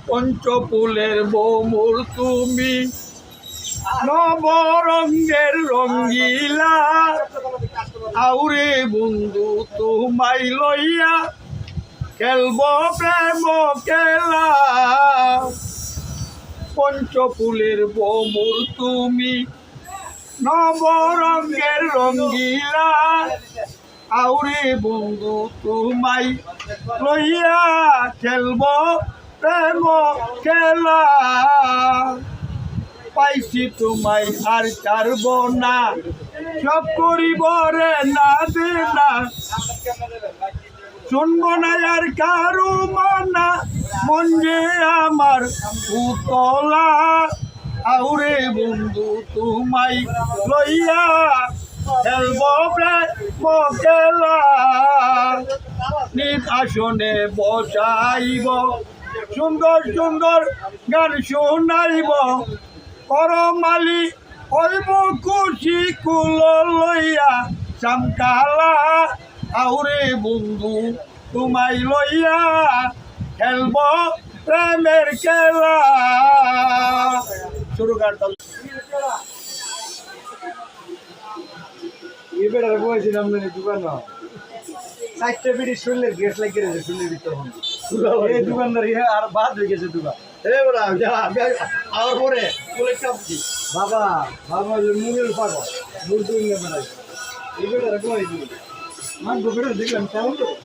পঞ্চফুলের বৌমুর তুমি নবরঙ্গের রঙ্গিলা আউরে বন্ধু তোমাই লইয়া খেলব প্রেম খেলা পঞ্চফুলের বৌমুর তুমি নবরঙ্গের রঙ্গিলা আউরে বন্ধু তোমাই লইয়া খেলব প্রেম খেলা পাইছি তোমায় আর ছাড়ব না সব করিব রে না দে না শুনব না আর কারু মানা মন যে আমার উতলা আউরে বন্ধু তোমায় লইয়া খেলব প্রেম খেলা নিজ আসনে বসাইব সুন্দর সুন্দর গান শোনাইব করমালি হইব খুশি কুল লইয়া চামকালা আউরে বন্ধু তোমায় লইয়া খেলব প্রেমের খেলা শুরু করতাম এবারে বলেছিলাম দোকান চারটে বিড়ি শুনলে গ্যাস লাগিয়ে গেছে শুনলে দিতে এই দোকানদার আর বাদ হয়ে গেছে দোকান আমার পরে বাবা বাবা মুগের পাগল দূর দূর নিয়ে বেড়াই এই বেটারা কোথায় মান দেখলাম কেমন তো